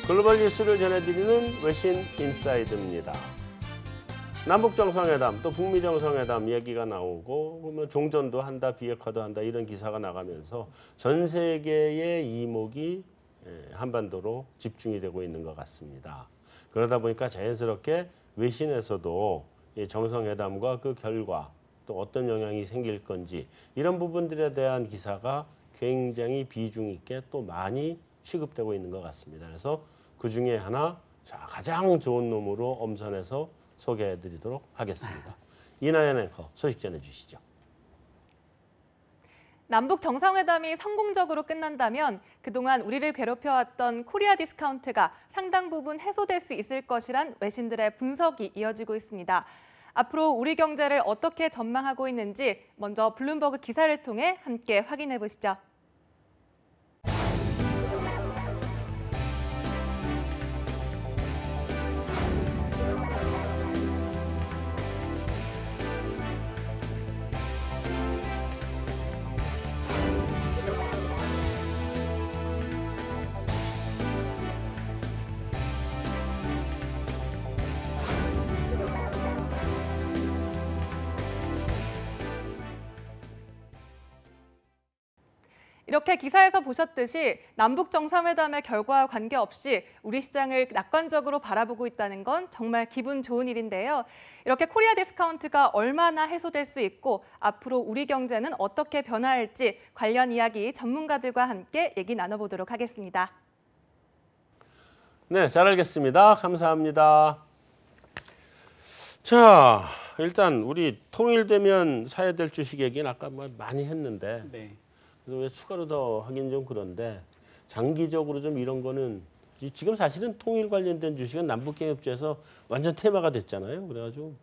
글로벌 뉴스를 전해드리는 외신 인사이드입니다. 남북 정상회담 또 북미 정상회담 얘기가 나오고 그러면 종전도 한다, 비핵화도 한다 이런 기사가 나가면서 전 세계의 이목이 한반도로 집중이 되고 있는 것 같습니다. 그러다 보니까 자연스럽게 외신에서도 정상회담과 그 결과 또 어떤 영향이 생길 건지 이런 부분들에 대한 기사가 굉장히 비중 있게 또 많이 취급되고 있는 것 같습니다. 그래서 그 중에 하나 가장 좋은 놈으로 엄선해서 소개해드리도록 하겠습니다. 이나연 앵커 소식 전해주시죠. 남북 정상회담이 성공적으로 끝난다면 그동안 우리를 괴롭혀왔던 코리아 디스카운트가 상당 부분 해소될 수 있을 것이란 외신들의 분석이 이어지고 있습니다. 앞으로 우리 경제를 어떻게 전망하고 있는지 먼저 블룸버그 기사를 통해 함께 확인해 보시죠. 이렇게 기사에서 보셨듯이 남북 정상회담의 결과와 관계없이 우리 시장을 낙관적으로 바라보고 있다는 건 정말 기분 좋은 일인데요. 이렇게 코리아 디스카운트가 얼마나 해소될 수 있고 앞으로 우리 경제는 어떻게 변화할지 관련 이야기 전문가들과 함께 얘기 나눠보도록 하겠습니다. 네, 잘 알겠습니다. 감사합니다. 자, 일단 우리 통일되면 사야 될 주식 얘기는 아까 많이 했는데 네. 그래서 왜 추가로 더 하긴 좀 그런데 장기적으로 좀 이런 거는 지금 사실은 통일 관련된 주식은 남북경협주에서 완전 테마가 됐잖아요. 그래가지고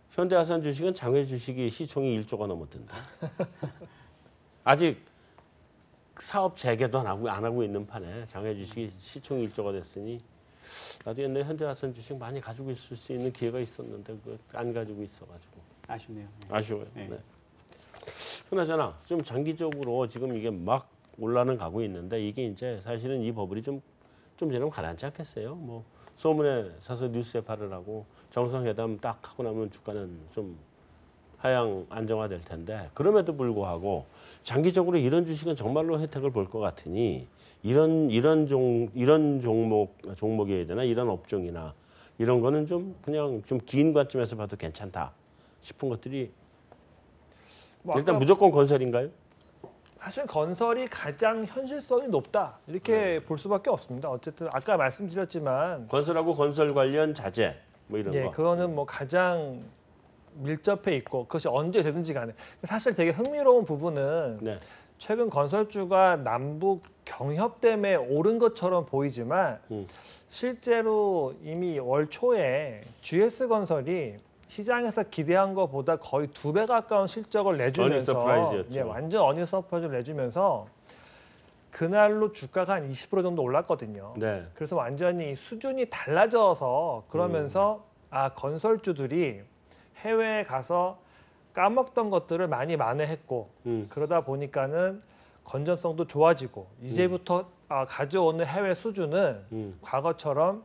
현대아산 주식은 장외 주식이 시총이 1조가 넘었던데 아직 사업 재개도 안 하고 있는 판에 장외 주식이 시총이 1조가 됐으니 나도 옛날에 현대아산 주식 많이 가지고 있을 수 있는 기회가 있었는데 그거 안 가지고 있어가지고 아쉽네요. 네. 아쉬워요. 네. 네. 그나저나 좀 장기적으로 지금 이게 막 올라는 가고 있는데 이게 이제 사실은 이 버블이 좀 지나면 가라앉지 않겠어요? 뭐 소문에 사서 뉴스에 발을 하고 정상회담 딱 하고 나면 주가는 좀 하향 안정화될 텐데 그럼에도 불구하고 장기적으로 이런 주식은 정말로 혜택을 볼 것 같으니 이런 종목이어야 되나 이런 업종이나 이런 거는 좀 그냥 좀 긴 관점에서 봐도 괜찮다 싶은 것들이 일단 무조건 건설인가요? 사실 건설이 가장 현실성이 높다 이렇게 볼 수밖에 없습니다. 어쨌든 아까 말씀드렸지만 건설하고 건설 관련 자재 뭐 이런 거. 그거는 뭐 가장 밀접해 있고 그것이 언제 되든지 간에 사실 되게 흥미로운 부분은 네. 최근 건설주가 남북 경협 때문에 오른 것처럼 보이지만 실제로 이미 월 초에 GS건설이 시장에서 기대한 것보다 거의 2배 가까운 실적을 내주면서 완전 어니 서프라이즈를 내주면서 그날로 주가가 한 20% 정도 올랐거든요. 네. 그래서 완전히 수준이 달라져서 그러면서 건설주들이 해외에 가서 까먹던 것들을 많이 만회했고 그러다 보니까는 건전성도 좋아지고 이제부터 가져오는 해외 수주는 과거처럼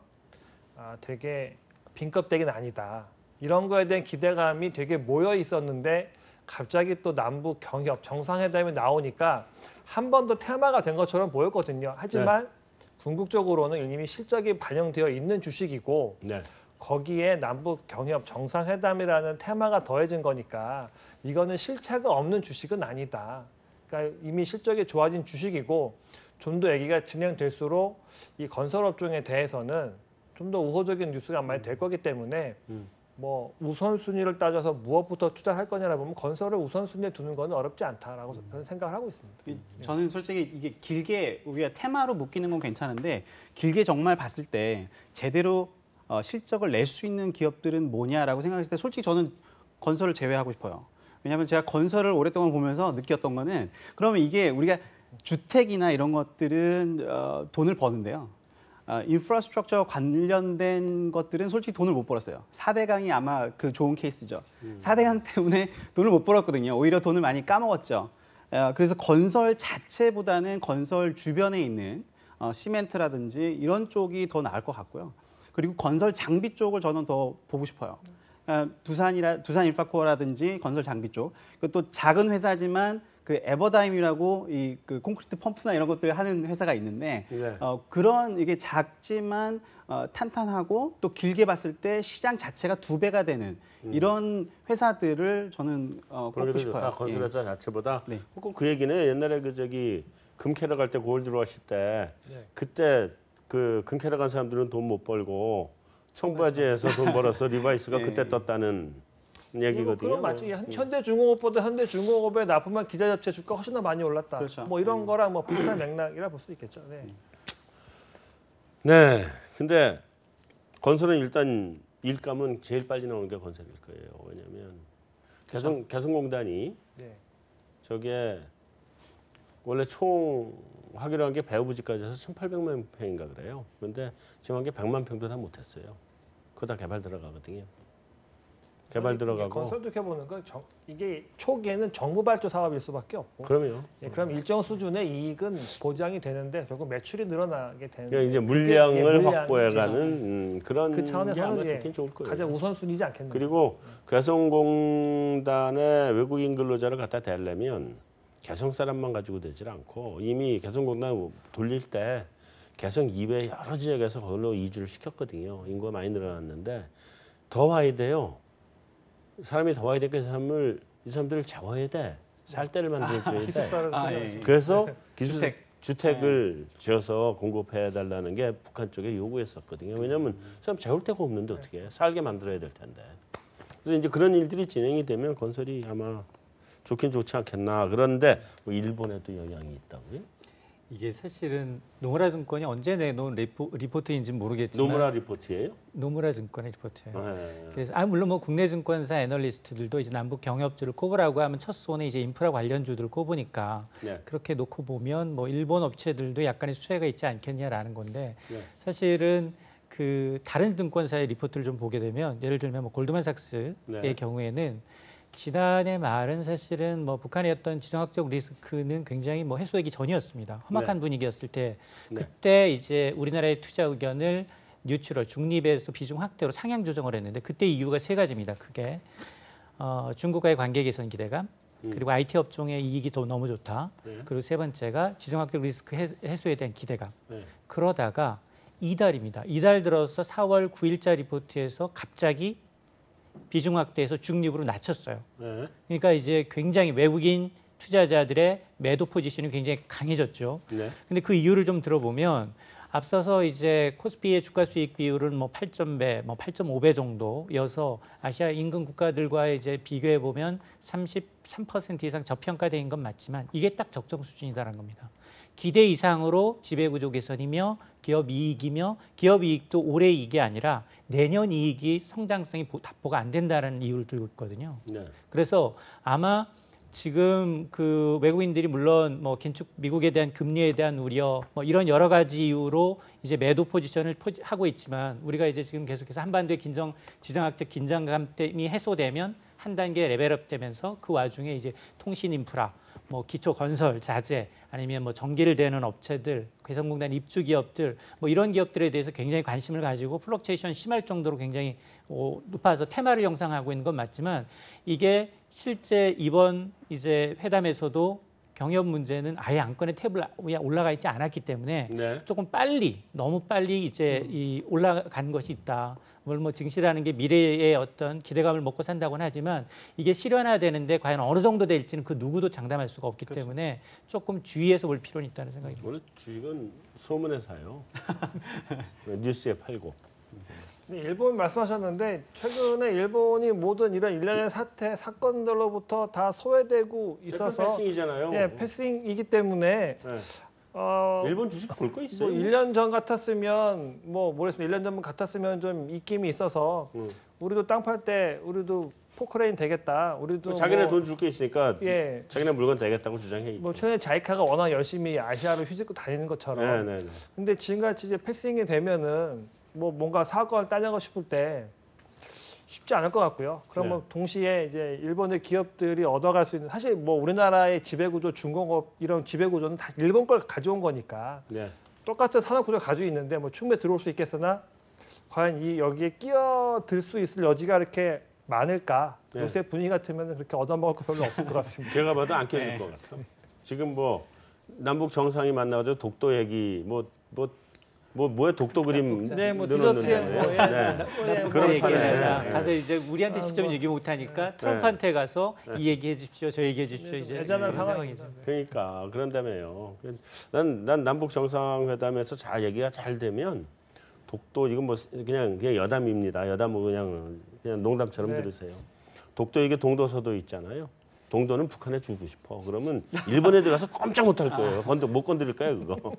되게 빈껍데기는 아니다. 이런 거에 대한 기대감이 되게 모여 있었는데 갑자기 또 남북 경협 정상회담이 나오니까 한 번 더 테마가 된 것처럼 보였거든요. 하지만 궁극적으로는 이미 실적이 반영되어 있는 주식이고 거기에 남북 경협 정상회담이라는 테마가 더해진 거니까 이거는 실체가 없는 주식은 아니다. 그러니까 이미 실적이 좋아진 주식이고 좀 더 얘기가 진행될수록 이 건설업종에 대해서는 좀 더 우호적인 뉴스가 많이 될 거기 때문에 뭐 우선순위를 따져서 무엇부터 투자할 거냐라 보면 건설을 우선순위에 두는 건 어렵지 않다라고 저는 생각을 하고 있습니다. 저는 솔직히 이게 길게 우리가 테마로 묶이는 건 괜찮은데 길게 정말 봤을 때 제대로 실적을 낼 수 있는 기업들은 뭐냐라고 생각했을 때 솔직히 저는 건설을 제외하고 싶어요. 왜냐하면 제가 건설을 오랫동안 보면서 느꼈던 거는 그러면 이게 우리가 주택이나 이런 것들은 돈을 버는데요. 인프라스트럭처 관련된 것들은 솔직히 돈을 못 벌었어요. 4대강이 아마 그 좋은 케이스죠. 4대강 때문에 돈을 못 벌었거든요. 오히려 돈을 많이 까먹었죠. 그래서 건설 자체보다는 건설 주변에 있는 시멘트라든지 이런 쪽이 더 나을 것 같고요. 그리고 건설 장비 쪽을 저는 더 보고 싶어요. 두산 인프라코어라든지 건설 장비 쪽. 또 작은 회사지만 그 에버다임이라고 그 콘크리트 펌프나 이런 것들을 하는 회사가 있는데 네. 그런 이게 작지만 탄탄하고 또 길게 봤을 때 시장 자체가 2배가 되는 이런 회사들을 저는 꼽고 싶어요. 다 건설회사 자체보다. 네. 꼭 그 얘기는 옛날에 그 저기 금캐러 갈 때 골 들어왔을 때 네. 그때 그 금캐러 간 사람들은 돈 못 벌고 청바지에서 돈 벌어서 리바이스가 네. 그때 떴다는 얘기거든요. 그럼 맞죠. 현대중공업보다 현대중공업의 납품한 기자 접체 주가 훨씬 더 많이 올랐다. 그렇죠. 뭐 이런 거랑 뭐 비슷한 맥락이라 볼 수 있겠죠. 네. 네. 근데 건설은 일단 일감은 제일 빨리 나오는 게 건설일 거예요. 왜냐하면 개성공단이 네. 저게 원래 총 하기로 한 게 배후부지까지 해서 1,800만 평인가 그래요. 그런데 지금 한 게 100만 평도 다 못했어요. 그거 다 개발 들어가거든요. 개발 들어가고. 건설도 해보는 건 이게 초기에는 정부 발주 사업일 수밖에 없고. 그럼요. 예, 그럼 일정 수준의 이익은 보장이 되는데 결국 매출이 늘어나게 되는. 그러니까 이제 물량을 확보해가는 그런 그 게 차원에서는 아마 예, 좋긴 좋을 거예요. 가장 우선순위지 않겠나. 그리고 개성공단에 외국인 근로자를 갖다 대려면 개성 사람만 가지고 되질 않고 이미 개성공단 돌릴 때 개성 이외 여러 지역에서 거기로 이주를 시켰거든요. 인구가 많이 늘어났는데 더 와야 돼요. 사람이 더 와야 되니까 이 사람들을 재워야 돼. 살 데를 만들어줘야 돼. 기숙사를 예. 그래서 주택을 네. 지어서 공급해 달라는 게 북한 쪽에 요구했었거든요. 왜냐하면 사람 재울 데가 없는데 어떻게 해? 살게 만들어야 될 텐데. 그래서 이제 그런 일들이 진행이 되면 건설이 아마 좋긴 좋지 않겠나. 그런데 뭐 일본에도 영향이 있다고요? 이게 사실은 노무라 증권이 언제 내놓은 리포트인지 모르겠지만 노무라 리포트예요? 노무라 증권의 리포트예요. 네. 그래서 물론 뭐 국내 증권사 애널리스트들도 이제 남북 경협주를 꼽으라고 하면 첫 손에 이제 인프라 관련주들을 꼽으니까 네. 그렇게 놓고 보면 뭐 일본 업체들도 약간의 수혜가 있지 않겠냐라는 건데 네. 사실은 그 다른 증권사의 리포트를 좀 보게 되면 예를 들면 뭐 골드만삭스의 네. 경우에는 지난해 말은 사실은 뭐 북한의 어떤 지정학적 리스크는 굉장히 뭐 해소되기 전이었습니다. 험악한 분위기였을 때 네. 그때 이제 우리나라의 투자 의견을 뉴트럴 중립에서 비중 확대로 상향 조정을 했는데 그때 이유가 3가지입니다. 크게 중국과의 관계 개선 기대감, 그리고 IT 업종의 이익이 더 너무 좋다. 네. 그리고 3번째가 지정학적 리스크 해소에 대한 기대감. 네. 그러다가 이달입니다. 이달 들어서 4월 9일자 리포트에서 갑자기 비중 확대해서 중립으로 낮췄어요. 네. 그러니까 이제 굉장히 외국인 투자자들의 매도 포지션이 굉장히 강해졌죠. 네. 근데 그 이유를 좀 들어보면 앞서서 이제 코스피의 주가 수익 비율은 뭐 8.배, 뭐 8.5배 정도여서 아시아 인근 국가들과 이제 비교해 보면 33% 이상 저평가된 건 맞지만 이게 딱 적정 수준이다라는 겁니다. 기대 이상으로 지배구조 개선이며 기업 이익이며 기업 이익도 올해 이익이 아니라 내년 이익이 성장성이 답보가 안 된다는 이유를 들고 있거든요. 네. 그래서 아마 지금 그 외국인들이 물론 뭐 긴축 미국에 대한 금리에 대한 우려 뭐 이런 여러 가지 이유로 이제 매도 포지션을 하고 있지만 우리가 이제 지금 계속해서 한반도의 지정학적 긴장감이 해소되면 한 단계 레벨업되면서 그 와중에 이제 통신 인프라 뭐 기초 건설, 자재 아니면 뭐 전기를 대는 업체들, 개성공단 입주 기업들 뭐 이런 기업들에 대해서 굉장히 관심을 가지고 플럭체이션 심할 정도로 굉장히 높아서 테마를 형성하고 있는 건 맞지만 이게 실제 이번 이제 회담에서도 경협 문제는 아예 안건의 탭에 올라가 있지 않았기 때문에 네. 조금 빨리 너무 빨리 이제 이 올라간 것이 있다. 물론 뭐 증시라는 게 미래의 어떤 기대감을 먹고 산다고는 하지만 이게 실현화되는데 과연 어느 정도 될지는 그 누구도 장담할 수가 없기 때문에 조금 주의해서 볼 필요는 있다는 생각이 듭니다. 원래 주식은 소문에 사요. 뉴스에 팔고. 일본 말씀하셨는데 최근에 일본이 모든 이런 일련의 사건들로부터 다 소외되고 있어서 패싱이잖아요. 예, 패싱이기 때문에 네. 일본 주식 볼 거 있어요. 뭐 1년 전 같았으면 뭐 모르겠습니다. 1년 전 같았으면 좀 입김이 있어서 우리도 땅 팔 때 우리도 포크레인 되겠다. 우리도 자기네 뭐, 돈 줄 게 있으니까 예. 자기네 물건 되겠다고 주장해. 뭐 최근에 자이카가 워낙 열심히 아시아를 휘젓고 다니는 것처럼. 네. 근데 지금같이 이제 패싱이 되면은 뭐 뭔가 사건을 따내고 싶을 때 쉽지 않을 것 같고요. 그러면 동시에 이제 일본의 기업들이 얻어갈 수 있는 사실 뭐 우리나라의 지배구조, 중공업 이런 지배구조는 다 일본 걸 가져온 거니까 네. 똑같은 산업 구조 가지고 있는데 뭐 충분히 들어올 수 있겠으나 과연 이 여기에 끼어들 수 있을 여지가 이렇게 많을까? 네. 요새 분위기 같으면 그렇게 얻어먹을 거 별로 없을 것 같습니다. 제가 봐도 안 껴줄 것 같아. 지금 뭐 남북 정상이 만나가지고 독도 얘기 뭐야 독도 그림 네, 뭐 넣어놓는데. 디저트에 뭐 네. 그런 그런 얘기하다가 판에. 가서 이제 우리한테 직접 얘기 못 하니까 트럼프한테 가서 이 얘기해 주십시오, 저 얘기해 주십시오 이제 애잔한 이런 상황이죠. 그러니까 그런다며요. 난 남북 정상회담에서 잘 얘기가 잘 되면 독도 이건 뭐 그냥 여담입니다. 여담은 그냥 농담처럼 네. 들으세요. 독도 이게 동도서도 있잖아요. 동도는 북한에 주고 싶어. 그러면 일본에 들어가서 꼼짝 못할 거예요. 못 건드릴 거예요 그거.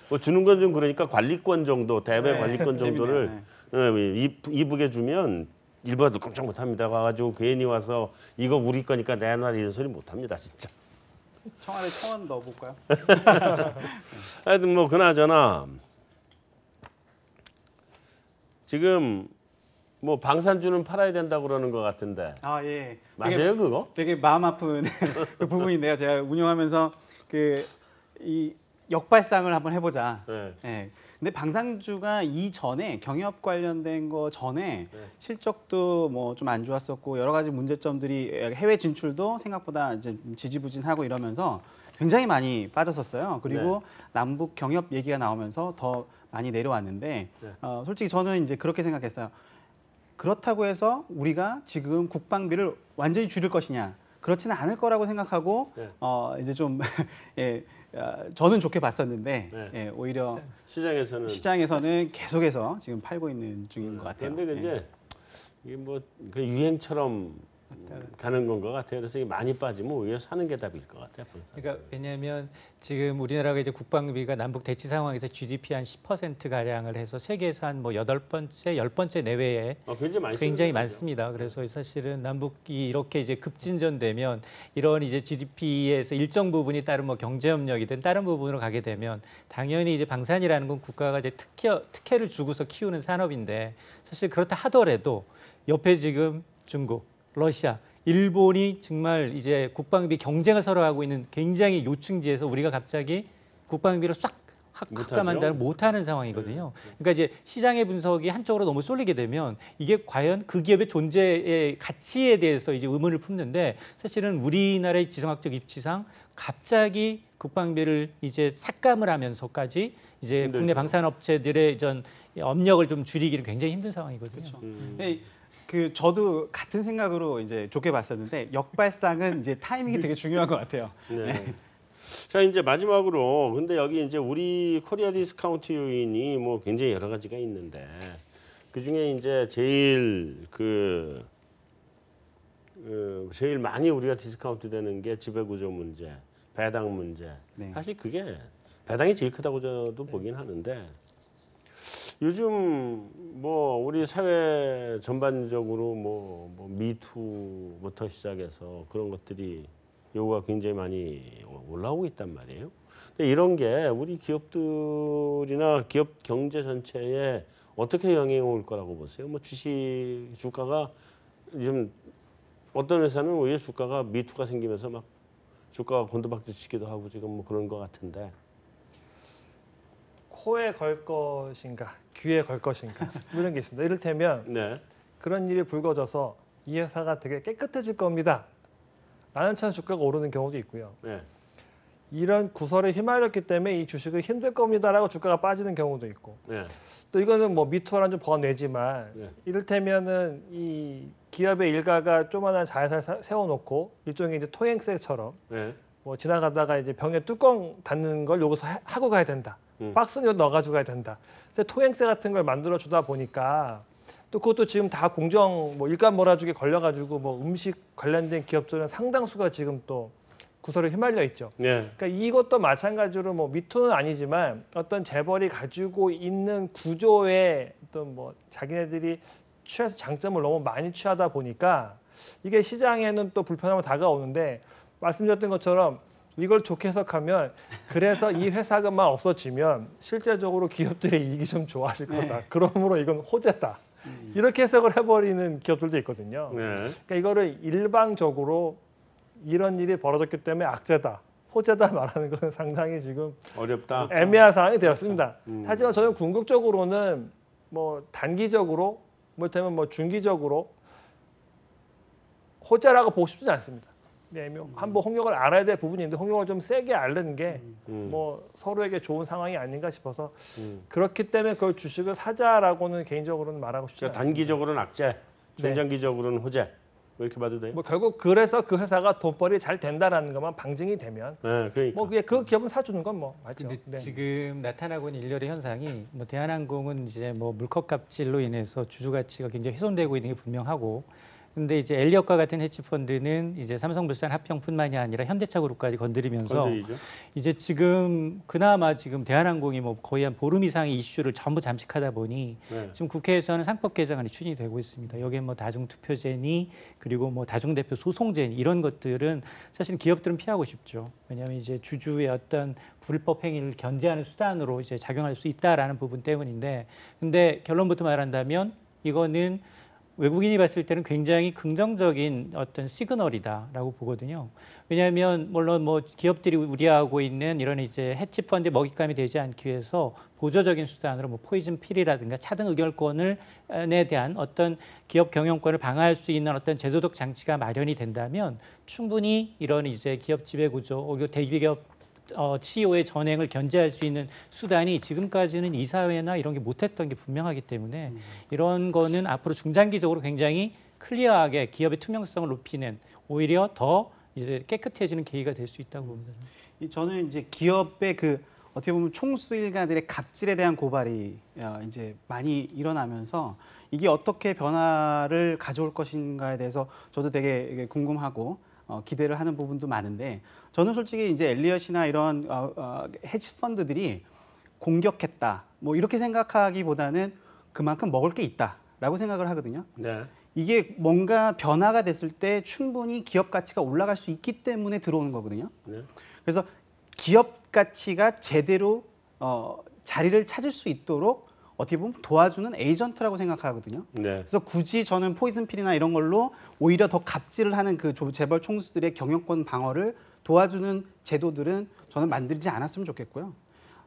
뭐 주는 건 좀 그러니까 관리권 정도, 대외 관리권 정도를 이북에 주면 일본도 꼼짝 못합니다. 와가지고 괜히 와서 이거 우리 거니까 내놔 이런 소리 못합니다 진짜. 청와대 청원 넣어볼까요? 하여튼 뭐 그나저나 지금 뭐 방산주는 팔아야 된다고 그러는 것 같은데 아 예. 맞아요 그거? 되게 마음 아픈 그 부분인데요. 제가 운영하면서 이 역발상을 한번 해보자. 네. 예. 근데 방산주가 이전에 경협 관련된 거 전에 실적도 뭐 좀 안 좋았었고 여러 가지 문제점들이 해외 진출도 생각보다 이제 지지부진하고 이러면서 굉장히 많이 빠졌었어요. 그리고 남북 경협 얘기가 나오면서 더 많이 내려왔는데 솔직히 저는 이제 그렇게 생각했어요. 그렇다고 해서 우리가 지금 국방비를 완전히 줄일 것이냐? 그렇지는 않을 거라고 생각하고 이제 좀 예, 저는 좋게 봤었는데 예, 오히려 시장에서는 계속해서 지금 팔고 있는 중인 것 같아요. 그런데 이제 이게 뭐 그 유행처럼 가는 건 것 같아요. 그래서 이게 많이 빠지면 오히려 사는 게 답일 것 같아요. 그러니까 왜냐하면 지금 우리나라가 이제 국방비가 남북 대치 상황에서 GDP 한 10% 가량을 해서 세계에서 한 뭐 8번째, 10번째 내외에 굉장히 많습니다. 그래서 사실은 남북이 이렇게 이제 급진전되면 이런 이제 GDP에서 일정 부분이 다른 뭐 경제협력이든 다른 부분으로 가게 되면 당연히 이제 방산이라는 건 국가가 이제 특혜를 주고서 키우는 산업인데 사실 그렇다 하더라도 옆에 지금 중국, 러시아, 일본이 정말 이제 국방비 경쟁을 서로 하고 있는 굉장히 요충지에서 우리가 갑자기 국방비를 싹 합감한다는 못하는 상황이거든요. 그러니까 이제 시장의 분석이 한쪽으로 너무 쏠리게 되면 이게 과연 그 기업의 존재의 가치에 대해서 이제 의문을 품는데 사실은 우리나라의 지성학적 입지상 갑자기 국방비를 이제 삭감을 하면서까지 이제 국내 방산업체들의 전 업력을 좀 줄이기는 굉장히 힘든 상황이거든요. 그렇죠. 저도 같은 생각으로 이제 좋게 봤었는데 역발상은 이제 타이밍이 되게 중요한 것 같아요. 네. 자 이제 마지막으로 근데 여기 이제 우리 코리아 디스카운트 요인이 뭐 굉장히 여러 가지가 있는데 그 중에 이제 제일 제일 많이 우리가 디스카운트 되는 게 지배구조 문제, 배당 문제. 사실 그게 배당이 제일 크다고 저도 보긴 하는데. 요즘 뭐 우리 사회 전반적으로 뭐 미투부터 시작해서 그런 것들이 요구가 굉장히 많이 올라오고 있단 말이에요. 근데 이런 게 우리 기업들이나 기업 경제 전체에 어떻게 영향이 올 거라고 보세요? 뭐 주가가 요즘 어떤 회사는 오히려 주가가 미투가 생기면서 막 주가가 곤두박질치기도 하고 지금 뭐 그런 것 같은데. 코에 걸 것인가, 귀에 걸 것인가 이런 게 있습니다. 이를테면 그런 일이 불거져서 이 회사가 되게 깨끗해질 겁니다. 라는 차에 주가가 오르는 경우도 있고요. 이런 구설에 휘말렸기 때문에 이 주식은 힘들 겁니다라고 주가가 빠지는 경우도 있고. 또 이거는 뭐 미투와는 좀 번외지만 이를테면은 이 기업의 일가가 조그만한 자회사를 세워놓고 일종의 이제 통행세처럼 뭐 지나가다가 이제 병에 뚜껑 닫는 걸 여기서 하고 가야 된다. 박스는 넣어가지고 가야 된다. 근데 통행세 같은 걸 만들어 주다 보니까 또 그것도 지금 다 공정 뭐 일감 몰아주기 걸려가지고 뭐 음식 관련된 기업들은 상당수가 지금 또 구설에 휘말려 있죠. 그러니까 이것도 마찬가지로 뭐 미투는 아니지만 어떤 재벌이 가지고 있는 구조에 어떤 뭐 자기네들이 취해서 장점을 너무 많이 취하다 보니까 이게 시장에는 또 불편함을 다가오는데 말씀드렸던 것처럼 이걸 좋게 해석하면 그래서 이 회사만 없어지면 실제적으로 기업들의 이익이 좀 좋아질 거다. 그러므로 이건 호재다. 이렇게 해석을 해버리는 기업들도 있거든요. 그러니까 이거를 일방적으로 이런 일이 벌어졌기 때문에 악재다. 호재다 말하는 것은 상당히 지금 어렵다. 애매한 상황이 되었습니다. 하지만 저는 궁극적으로는 뭐 단기적으로, 못하면 뭐 중기적으로 호재라고 보고 싶지 않습니다. 네, 한번 홍역을 알아야 될 부분인데 홍역을 좀 세게 앓는 게 뭐 서로에게 좋은 상황이 아닌가 싶어서 그렇기 때문에 그걸 주식을 사자라고는 개인적으로는 말하고 싶지 그러니까 않습니다. 단기적으로는 악재, 중장기적으로는 호재. 이렇게 봐도 돼요? 뭐 결국 그래서 그 회사가 돈벌이 잘 된다라는 것만 방증이 되면 네, 그러니까. 뭐 그 기업은 사주는 건 뭐 맞죠. 근데 네. 지금 나타나고 있는 일련의 현상이 뭐 대한항공은 이제 뭐 물컵 갑질로 인해서 주주 가치가 굉장히 훼손되고 있는 게 분명하고, 근데 이제 엘리엇과 같은 헤지펀드는 이제 삼성물산 합병뿐만이 아니라 현대차그룹까지 건드리면서 건드리죠. 이제 지금 그나마 지금 대한항공이 뭐 거의 한 보름 이상의 이슈를 전부 잠식하다 보니 네. 지금 국회에서는 상법 개정안이 추진이 되고 있습니다. 여기에 뭐 다중투표제니 그리고 뭐 다중대표 소송제니 이런 것들은 사실 기업들은 피하고 싶죠. 왜냐하면 이제 주주의 어떤 불법 행위를 견제하는 수단으로 이제 작용할 수 있다라는 부분 때문인데, 근데 결론부터 말한다면 이거는 외국인이 봤을 때는 굉장히 긍정적인 어떤 시그널이다라고 보거든요. 왜냐하면 물론 뭐 기업들이 우려하고 있는 이런 이제 헤지펀드 먹잇감이 되지 않기 위해서 보조적인 수단으로 뭐 포이즌 필이라든가 차등 의결권에 대한 어떤 기업 경영권을 방어할 수 있는 어떤 제도적 장치가 마련이 된다면 충분히 이런 이제 기업 지배 구조, 그리고 대기업 CEO의 전횡을 견제할 수 있는 수단이 지금까지는 이사회나 이런 게 못했던 게 분명하기 때문에 이런 거는 앞으로 중장기적으로 굉장히 클리어하게 기업의 투명성을 높이는, 오히려 더 이제 깨끗해지는 계기가 될 수 있다고 봅니다. 저는 이제 기업의 그 어떻게 보면 총수 일가들의 갑질에 대한 고발이 이제 많이 일어나면서 이게 어떻게 변화를 가져올 것인가에 대해서 저도 되게 궁금하고 기대를 하는 부분도 많은데, 저는 솔직히 이제 엘리엇이나 이런 헤지 펀드들이 공격했다 뭐 이렇게 생각하기보다는 그만큼 먹을 게 있다라고 생각을 하거든요. 네. 이게 뭔가 변화가 됐을 때 충분히 기업 가치가 올라갈 수 있기 때문에 들어오는 거거든요. 네. 그래서 기업 가치가 제대로 자리를 찾을 수 있도록 어떻게 보면 도와주는 에이전트라고 생각하거든요. 네. 그래서 굳이 저는 포이즌 필이나 이런 걸로 오히려 더 갑질을 하는 그 재벌 총수들의 경영권 방어를 도와주는 제도들은 저는 만들지 않았으면 좋겠고요.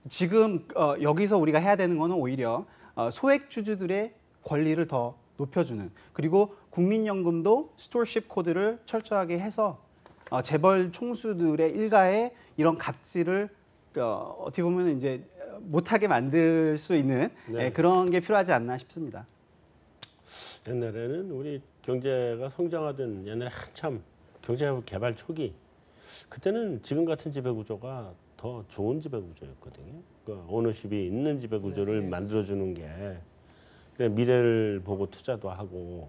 지금 여기서 우리가 해야 되는 거는 오히려 소액 주주들의 권리를 더 높여주는, 그리고 국민연금도 스토어십 코드를 철저하게 해서 재벌 총수들의 일가의 이런 갑질을 어떻게 보면 이제 못하게 만들 수 있는 네. 그런 게 필요하지 않나 싶습니다. 옛날에는 우리 경제가 성장하던 옛날에 한참 경제 개발 초기, 그때는 지금 같은 지배구조가 더 좋은 지배구조였거든요. 그러니까 오너십이 있는 지배구조를 만들어주는 게 그냥 미래를 보고 투자도 하고,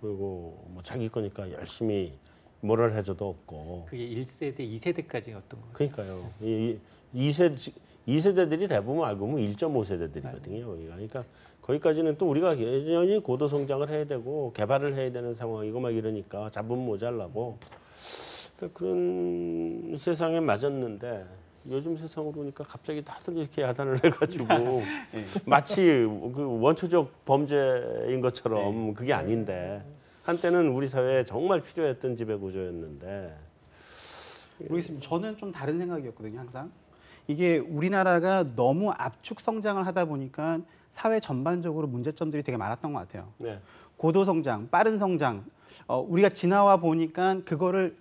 그리고 뭐 자기 거니까 열심히 뭐를 해줘도 없고. 그게 1세대, 2세대까지 어떤 거예요? 그러니까요. 이 2세대들이 대부분 알고 보면 1.5세대들이거든요. 그러니까 거기까지는 또 우리가 여전히 고도 성장을 해야 되고 개발을 해야 되는 상황이고 막 이러니까 자본 모자라고 그런 세상에 맞았는데, 요즘 세상으로 보니까 갑자기 다들 이렇게 야단을 해가지고 네. 마치 그 원초적 범죄인 것처럼 그게 아닌데, 한때는 우리 사회에 정말 필요했던 지배구조였는데. 모르겠습니다. 저는 좀 다른 생각이었거든요. 항상 이게 우리나라가 너무 압축 성장을 하다 보니까 사회 전반적으로 문제점들이 되게 많았던 것 같아요. 네. 고도 성장, 빠른 성장, 우리가 지나와 보니까 그거를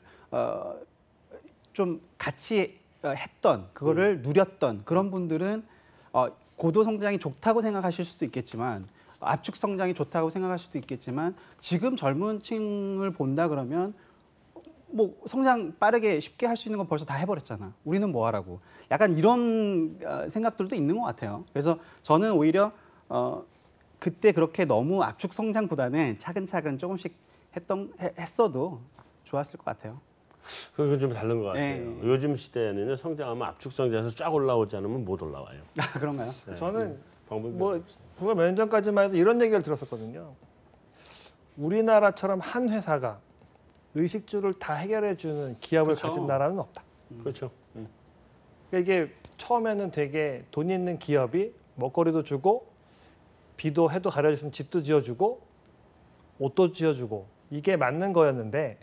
좀 같이 했던, 그거를 누렸던 그런 분들은 고도 성장이 좋다고 생각하실 수도 있겠지만, 압축 성장이 좋다고 생각할 수도 있겠지만, 지금 젊은 층을 본다 그러면 뭐 성장 빠르게 쉽게 할 수 있는 건 벌써 다 해버렸잖아. 우리는 뭐 하라고. 약간 이런 생각들도 있는 것 같아요. 그래서 저는 오히려 그때 그렇게 너무 압축 성장보다는 차근차근 조금씩 했어도 좋았을 것 같아요. 그건 좀 다른 것 같아요. 네. 요즘 시대에는 성장하면 압축 성장해서 쫙 올라오지 않으면 못 올라와요. 아, 그런가요? 네. 저는 방법이 뭐 불과 몇 년 전까지만 해도 이런 얘기를 들었었거든요. 우리나라처럼 한 회사가 의식주를 다 해결해주는 기업을 그렇죠. 가진 나라는 없다. 그렇죠. 그러니까 이게 처음에는 되게 돈 있는 기업이 먹거리도 주고 비도 해도 가려주는 집도 지어주고 옷도 지어주고 이게 맞는 거였는데,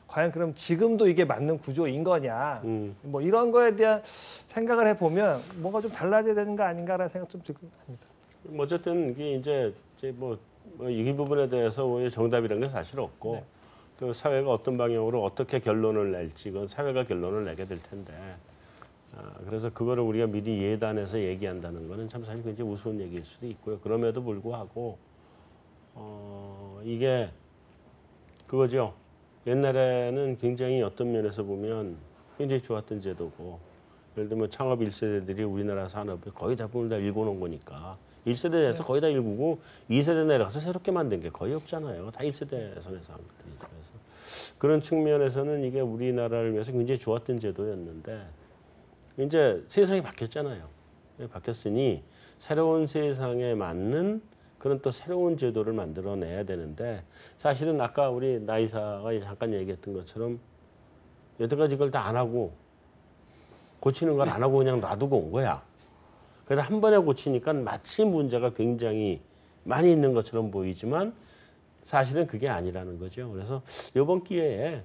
과연 그럼 지금도 이게 맞는 구조인 거냐 뭐 이런 거에 대한 생각을 해보면 뭔가 좀 달라져야 되는 거 아닌가라는 생각 좀 들고 합니다. 뭐 어쨌든 이게 이제 이 부분에 대해서 오히려 정답이라는 게 사실 없고 네. 또 사회가 어떤 방향으로 어떻게 결론을 낼지 그건 사회가 결론을 내게 될 텐데 그래서 그거를 우리가 미리 예단해서 얘기한다는 거는 참 사실 굉장히 우스운 얘기일 수도 있고요. 그럼에도 불구하고 이게 그거죠. 옛날에는 굉장히 어떤 면에서 보면 굉장히 좋았던 제도고 예를 들면 창업 1세대들이 우리나라 산업을 거의 대부분 다 일궈놓은 거니까 1세대에서 거의 다 일구고 2세대 내려가서 새롭게 만든 게 거의 없잖아요. 다 1세대 선에서 한 것들이죠. 그래서 그런 측면에서는 이게 우리나라를 위해서 굉장히 좋았던 제도였는데 이제 세상이 바뀌었잖아요. 바뀌었으니 새로운 세상에 맞는 그런 또 새로운 제도를 만들어내야 되는데 사실은 아까 우리 나이사가 잠깐 얘기했던 것처럼 여태까지 이걸 다 안 하고 고치는 걸 안 하고 그냥 놔두고 온 거야. 그래서 한 번에 고치니까 마치 문제가 굉장히 많이 있는 것처럼 보이지만 사실은 그게 아니라는 거죠. 그래서 이번 기회에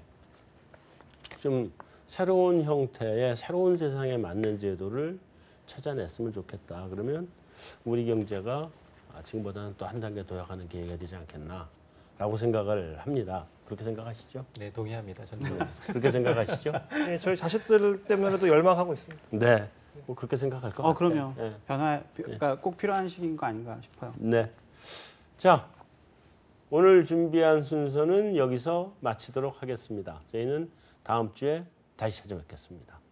좀 새로운 형태의 새로운 세상에 맞는 제도를 찾아냈으면 좋겠다. 그러면 우리 경제가 지금보다는 또 한 단계 도약하는 기회가 되지 않겠나라고 생각을 합니다. 그렇게 생각하시죠? 네, 동의합니다. 저는. 그렇게 생각하시죠? 네, 저희 자식들 때문에도 열망하고 있습니다. 네. 뭐 그렇게 생각할 것 같아요. 그럼요. 네. 변화가 꼭 필요한 시기인 거 아닌가 싶어요. 네. 자, 오늘 준비한 순서는 여기서 마치도록 하겠습니다. 저희는 다음 주에 다시 찾아뵙겠습니다.